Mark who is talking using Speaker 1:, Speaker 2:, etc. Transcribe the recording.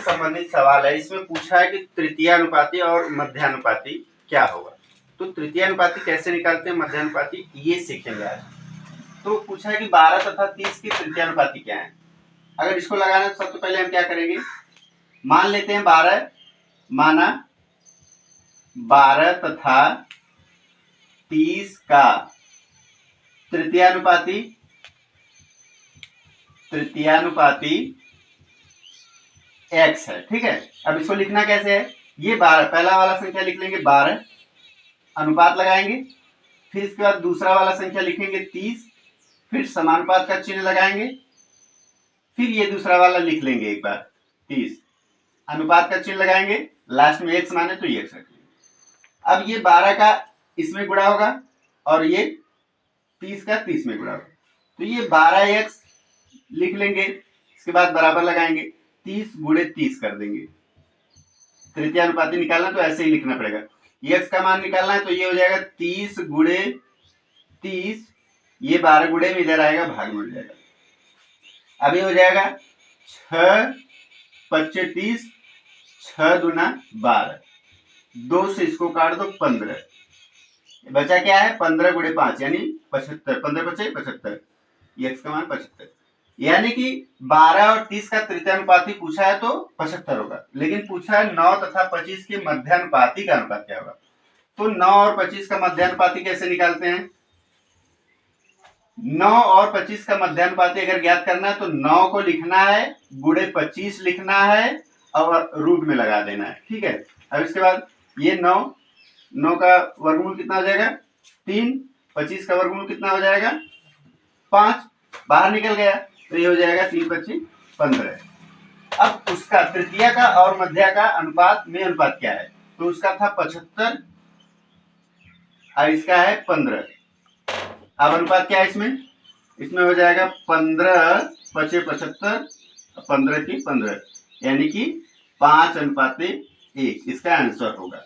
Speaker 1: संबंधित सवाल है। इसमें पूछा है कि तृतीयानुपाती और मध्यानुपाती क्या होगा। तो तृतीयानुपाती कैसे निकालते हैं, मध्यानुपाती ये सीखेंगे आज। तो पूछा है कि 12 तथा 30 की तृतीयानुपाती क्या है। अगर इसको लगाना है तो सबसे पहले हम क्या करेंगे, मान लेते हैं 12 माना 12 तथा 30 का तृतीयानुपाती x है। ठीक है, अब इसको लिखना कैसे है, ये 12 पहला वाला संख्या लिख लेंगे 12, अनुपात लगाएंगे, फिर इसके बाद दूसरा वाला संख्या लिखेंगे 30, फिर समानुपात का चिन्ह लगाएंगे, फिर ये दूसरा वाला लिख लेंगे एक बार 30, अनुपात का चिन्ह लगाएंगे, लास्ट में x माने तो ये x रखेंगे। अब ये 12 का इसमें गुणा होगा और ये 30 का 30 में गुणा होगा, तो ये 12x लिख लेंगे, इसके बाद बराबर लगाएंगे, 30 गुणे 30 कर देंगे। तृतीयानुपाती निकालना तो ऐसे ही लिखना पड़ेगा। x का मान निकालना है तो ये हो जाएगा 30 गुणे 30, ये 12 गुणे में इधर आएगा, भाग में हो जाएगा। अभी हो जाएगा 6 25 30, 6 दूना 12, 2 से इसको काट दो 15, बचा क्या है 15 गुणे 5 यानी 75, 15 बचे 75, x का मान 75। यानी कि 12 और 30 का तृतीयानुपाती पूछा है तो 75 होगा, लेकिन पूछा है 9 तथा 25 के मध्यानुपाती का अनुपात क्या होगा। तो 9 और 25 का मध्यानुपाती कैसे निकालते हैं, 9 और 25 का मध्यानुपाती अगर ज्ञात करना है तो 9 को लिखना है, गुणे 25 लिखना है और रूट में लगा देना है। ठीक है, अब इसके बाद ये 9 का वर्गमूल कितना हो जाएगा 3, 25 का वर्गमूल कितना हो जाएगा 5, बाहर निकल गया तो ये हो जाएगा 3 25 15। अब उसका तृतीया का और मध्या का अनुपात में अनुपात क्या है, तो उसका था 75 और इसका है 15। अब अनुपात क्या है इसमें हो जाएगा 15 पचे 75, 15 की 15 यानी कि 5:1, इसका आंसर होगा।